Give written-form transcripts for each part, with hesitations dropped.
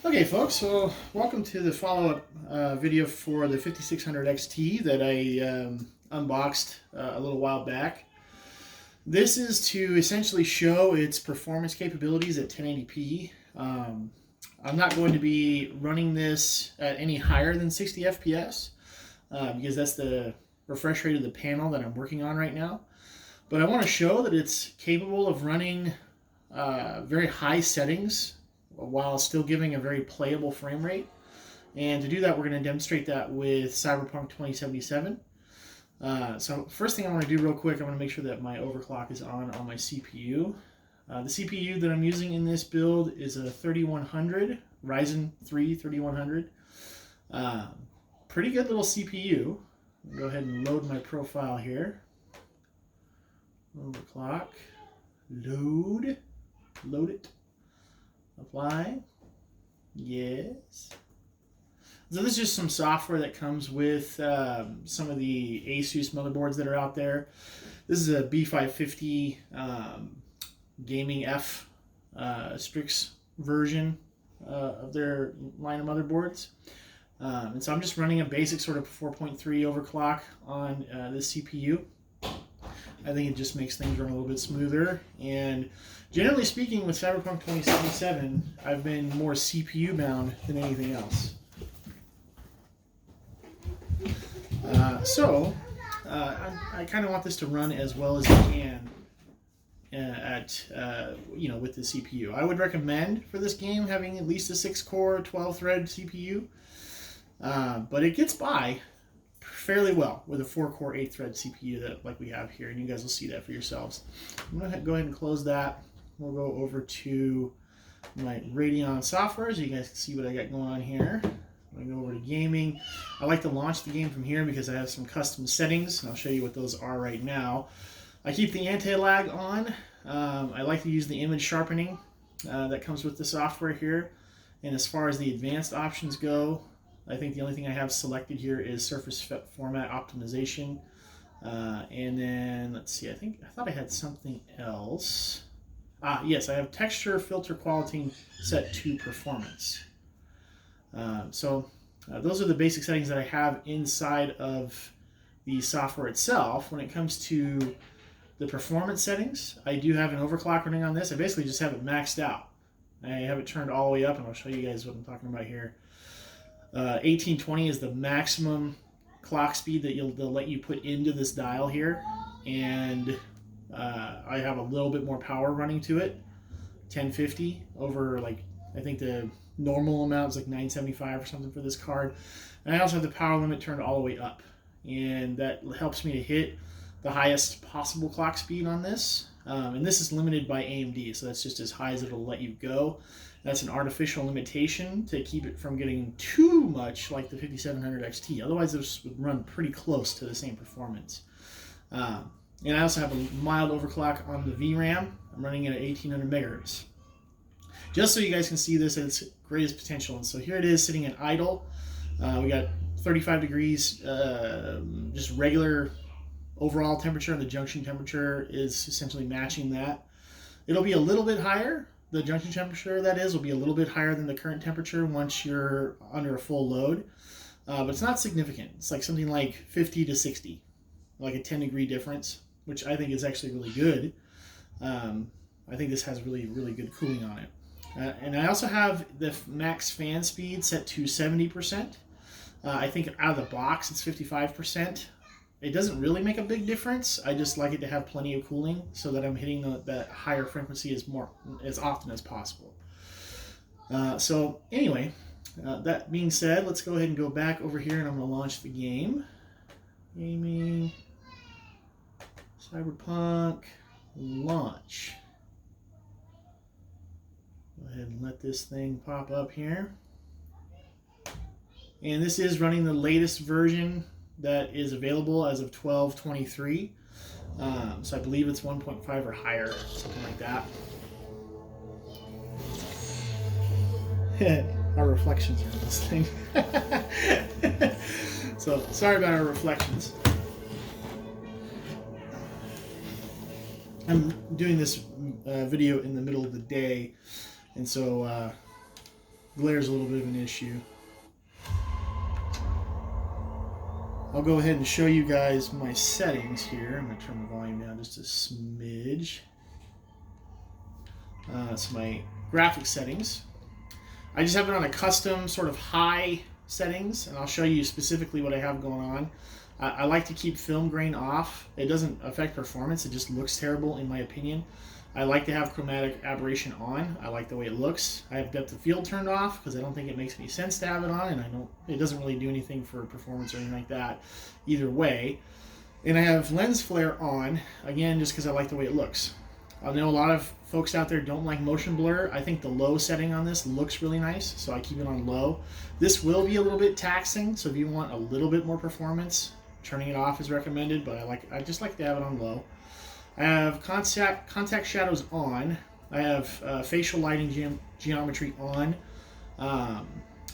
Okay, folks, so welcome to the follow-up video for the 5600 XT that I unboxed a little while back. This is to essentially show its performance capabilities at 1080p. I'm not going to be running this at any higher than 60 FPS because that's the refresh rate of the panel that I'm working on right now. But I want to show that it's capable of running very high settings while still giving a very playable frame rate. And to do that, we're going to demonstrate that with Cyberpunk 2077. So first thing I want to do real quick, I want to make sure that my overclock is on my CPU. The CPU that I'm using in this build is a 3100, Ryzen 3 3100. Pretty good little CPU. I'll go ahead and load my profile here. Overclock. Load it. Apply. Yes. So this is just some software that comes with some of the Asus motherboards that are out there. This is a B550 Gaming F Strix version of their line of motherboards. And so I'm just running a basic sort of 4.3 overclock on this CPU. I think it just makes things run a little bit smoother. And generally speaking, with Cyberpunk 2077, I've been more CPU bound than anything else. I kind of want this to run as well as it can with the CPU. I would recommend for this game having at least a 6-core, 12-thread CPU, but it gets by fairly well with a 4-core, 8-thread CPU that like we have here, and you guys will see that for yourselves. I'm going to go ahead and close that. We'll go over to my Radeon software so you guys can see what I got going on here. I'm going to go over to gaming. I like to launch the game from here because I have some custom settings, and I'll show you what those are right now. I keep the anti-lag on. I like to use the image sharpening that comes with the software here. And as far as the advanced options go, I think the only thing I have selected here is surface format optimization. And then, let's see, I thought I had something else. Yes, I have texture filter quality set to performance. Those are the basic settings that I have inside of the software itself. When it comes to the performance settings, I do have an overclock running on this. I basically just have it maxed out. I have it turned all the way up, and I'll show you guys what I'm talking about here. 1820 is the maximum clock speed that they'll let you put into this dial here, and I have a little bit more power running to it. 1050 over, like, I think the normal amount is like 975 or something for this card. And I also have the power limit turned all the way up, and that helps me to hit the highest possible clock speed on this. And this is limited by AMD, so that's just as high as it'll let you go. That's an artificial limitation to keep it from getting too much like the 5700 XT. Otherwise, this would run pretty close to the same performance. And I also have a mild overclock on the VRAM. I'm running it at 1800 megahertz. Just so you guys can see this at its greatest potential. And so here it is sitting at idle. We got 35 degrees, just regular overall temperature, and the junction temperature is essentially matching that. It'll be a little bit higher. The junction temperature, that is, will be a little bit higher than the current temperature once you're under a full load. But it's not significant. It's like something like 50 to 60, like a 10-degree difference, which I think is actually really good. I think this has really, really good cooling on it. And I also have the max fan speed set to 70%. I think out of the box it's 55%. It doesn't really make a big difference. I just like it to have plenty of cooling so that I'm hitting that higher frequency as often as possible. So anyway, that being said, let's go ahead and go back over here, and I'm going to launch the game. Gaming, Cyberpunk, launch. Go ahead and let this thing pop up here. And this is running the latest version that is available as of 12/23. So I believe it's 1.5 or higher, something like that. Our reflections are in this thing. So sorry about our reflections. I'm doing this video in the middle of the day, and so Glare's a little bit of an issue. I'll go ahead and show you guys my settings here. I'm going to turn the volume down just a smidge. That's my graphics settings. I just have it on a custom sort of high settings, and I'll show you specifically what I have going on. I like to keep film grain off. It doesn't affect performance. It just looks terrible in my opinion. I like to have chromatic aberration on. I like the way it looks. I have depth of field turned off because I don't think it makes any sense to have it on, and it doesn't really do anything for performance or anything like that either way. And I have lens flare on, again, just because I like the way it looks. I know a lot of folks out there don't like motion blur. I think the low setting on this looks really nice, so I keep it on low. This will be a little bit taxing, so if you want a little bit more performance, turning it off is recommended, but I just like to have it on low. I have contact shadows on. I have facial lighting geometry on.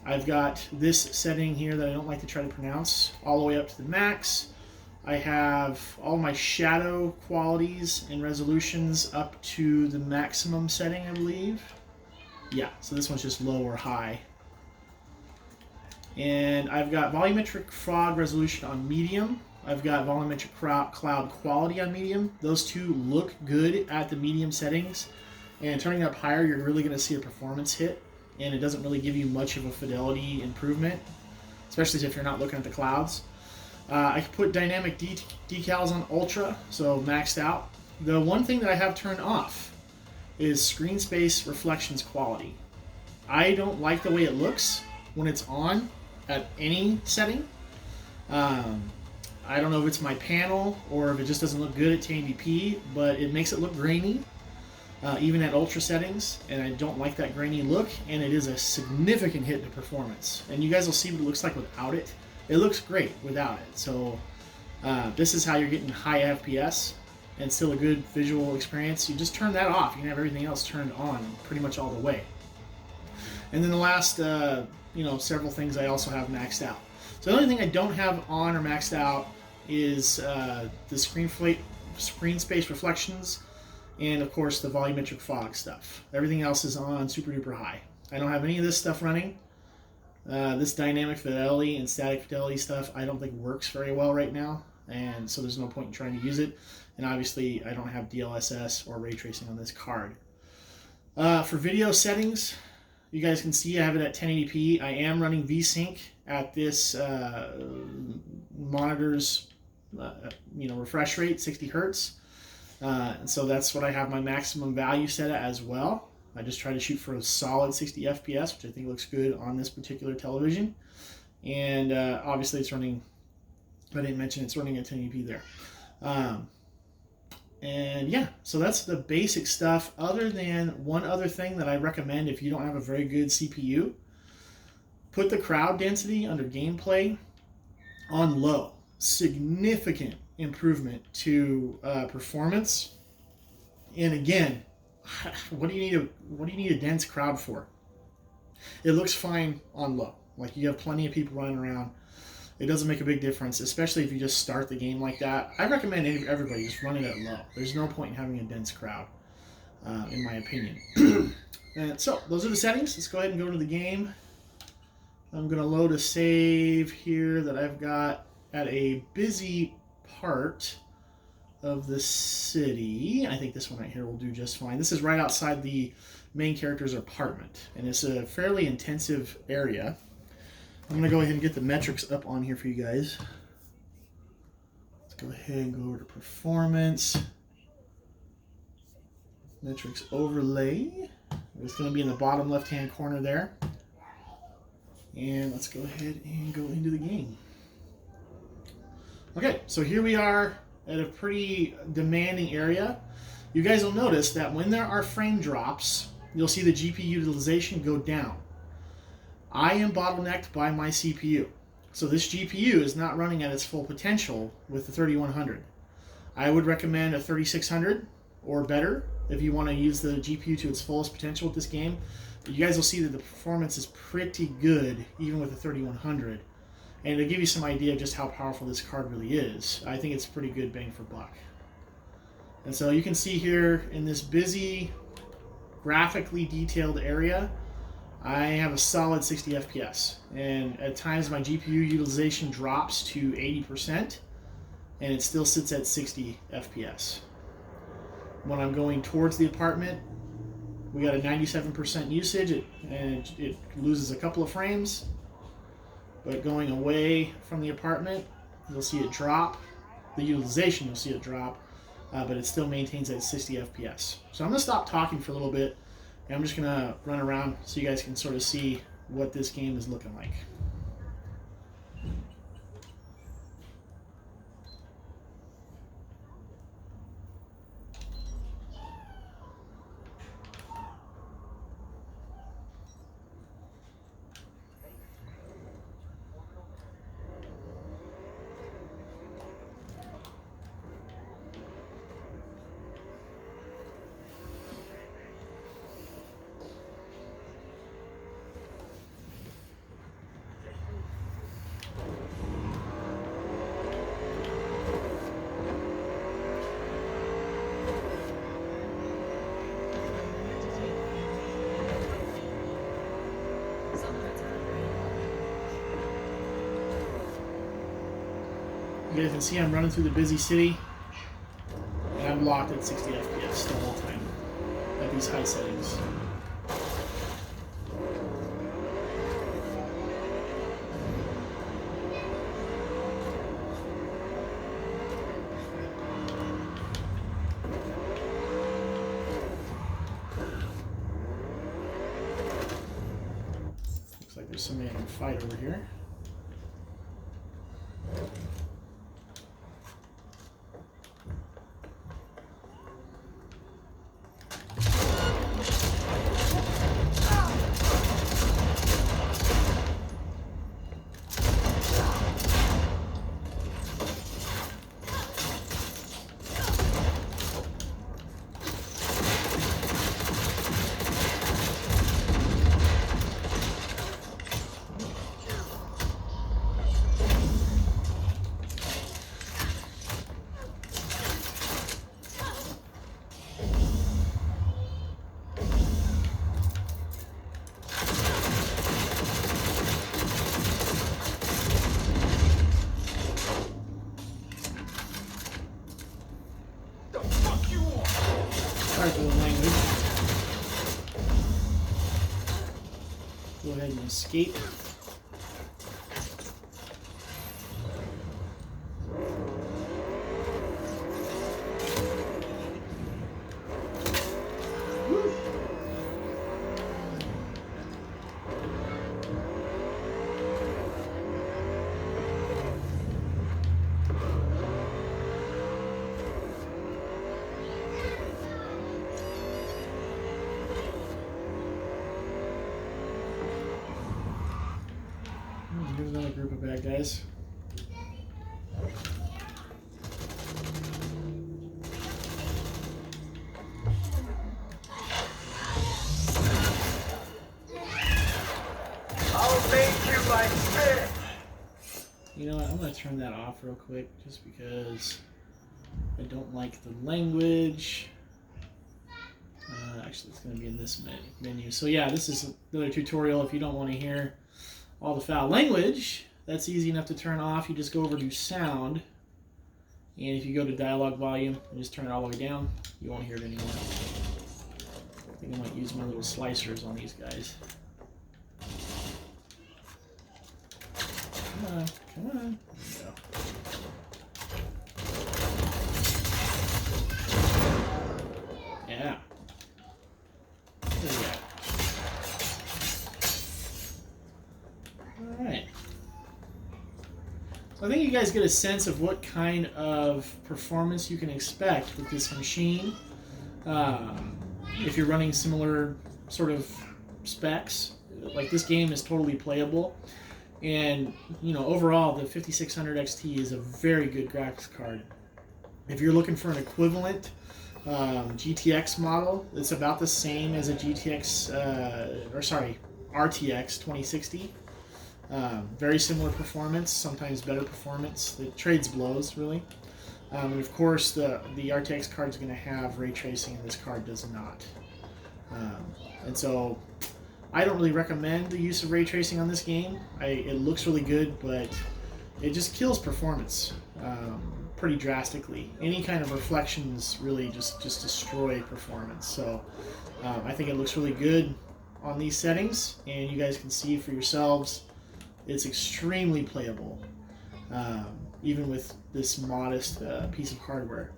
I've got this setting here that I don't like to try to pronounce all the way up to the max. I have all my shadow qualities and resolutions up to the maximum setting, I believe. Yeah, so this one's just low or high. And I've got volumetric fog resolution on medium. I've got volumetric cloud quality on medium. Those two look good at the medium settings. And turning it up higher, you're really going to see a performance hit. And it doesn't really give you much of a fidelity improvement, especially if you're not looking at the clouds. I can put dynamic decals on ultra, so maxed out. The one thing that I have turned off is screen space reflections quality. I don't like the way it looks when it's on at any setting. I don't know if it's my panel or if it just doesn't look good at 1080p, but it makes it look grainy, even at ultra settings, and I don't like that grainy look, and it is a significant hit to performance. And you guys will see what it looks like without it. It looks great without it. So this is how you're getting high FPS and still a good visual experience. You just turn that off. You can have everything else turned on pretty much all the way. And then the last, several things I also have maxed out. So the only thing I don't have on or maxed out is the screen space reflections, and of course the volumetric fog stuff. Everything else is on super duper high. I don't have any of this stuff running. This dynamic fidelity and static fidelity stuff I don't think works very well right now, and so there's no point in trying to use it. And obviously I don't have DLSS or ray tracing on this card. For video settings, you guys can see I have it at 1080p. I am running VSync at this monitor's refresh rate, 60 hertz. And so that's what I have my maximum value set at as well. I just try to shoot for a solid 60 FPS, which I think looks good on this particular television. And obviously it's running, I didn't mention it's running at 1080p there. And yeah, so that's the basic stuff, other than one other thing that I recommend if you don't have a very good CPU. Put the crowd density under gameplay on low. Significant improvement to performance. And again, what do you need a dense crowd for? It looks fine on low. Like, you have plenty of people running around. It doesn't make a big difference, especially if you just start the game like that. I recommend everybody just run it at low. There's no point in having a dense crowd, in my opinion. And so those are the settings. Let's go ahead and go to the game. I'm going to load a save here that I've got at a busy part of the city. I think this one right here will do just fine. This is right outside the main character's apartment, and it's a fairly intensive area. I'm going to go ahead and get the metrics up on here for you guys. Let's go ahead and go over to performance. Metrics overlay. It's going to be in the bottom left-hand corner there. And let's go ahead and go into the game. Okay, so here we are at a pretty demanding area. You guys will notice that when there are frame drops, you'll see the GPU utilization go down. I am bottlenecked by my CPU. So this GPU is not running at its full potential with the 3100. I would recommend a 3600 or better if you want to use the GPU to its fullest potential with this game. But you guys will see that the performance is pretty good even with the 3100. And to give you some idea of just how powerful this card really is, I think it's pretty good bang for buck. And so you can see here in this busy, graphically detailed area, I have a solid 60 FPS, and at times my GPU utilization drops to 80%, and it still sits at 60 FPS. When I'm going towards the apartment, we got a 97% usage, and it loses a couple of frames, but going away from the apartment, you'll see it drop. The utilization, you'll see it drop, but it still maintains at 60 FPS. So I'm going to stop talking for a little bit, and I'm just going to run around so you guys can sort of see what this game is looking like. You guys can see I'm running through the busy city, and I'm locked at 60 FPS the whole time at these high settings. Looks like there's somebody having a fight over here. Sorry for the language. Go ahead and escape. Here's another group of bad guys. I'll make you like fish. You know what? I'm going to turn that off real quick just because I don't like the language. Actually, it's going to be in this menu. So yeah, this is another tutorial if you don't want to hear all the foul language. That's easy enough to turn off. You just go over to sound, and if you go to dialogue volume and just turn it all the way down, you won't hear it anymore. I think I might use my little slicers on these guys. Come on, come on. There we go. Yeah. There we go. Alright. So I think you guys get a sense of what kind of performance you can expect with this machine. If you're running similar sort of specs, like this game is totally playable. And, you know, overall, the 5600 XT is a very good graphics card. If you're looking for an equivalent GTX model, it's about the same as a RTX 2060. Very similar performance, sometimes better performance. It trades blows, really. And of course, the RTX card is going to have ray tracing, and this card does not. And so I don't really recommend the use of ray tracing on this game. It looks really good, but it just kills performance pretty drastically. Any kind of reflections really just destroy performance. So I think it looks really good on these settings, and you guys can see for yourselves it's extremely playable, even with this modest piece of hardware.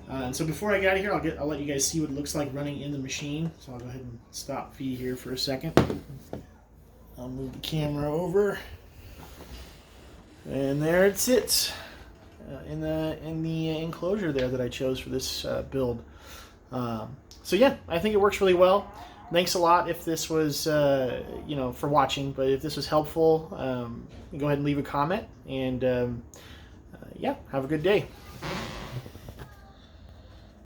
And so before I get out of here, I'll let you guys see what it looks like running in the machine. So I'll go ahead and stop feed here for a second. I'll move the camera over, and there it sits in the enclosure there that I chose for this build. So yeah, I think it works really well. Thanks a lot if this was for watching, but if this was helpful, go ahead and leave a comment, and yeah, have a good day.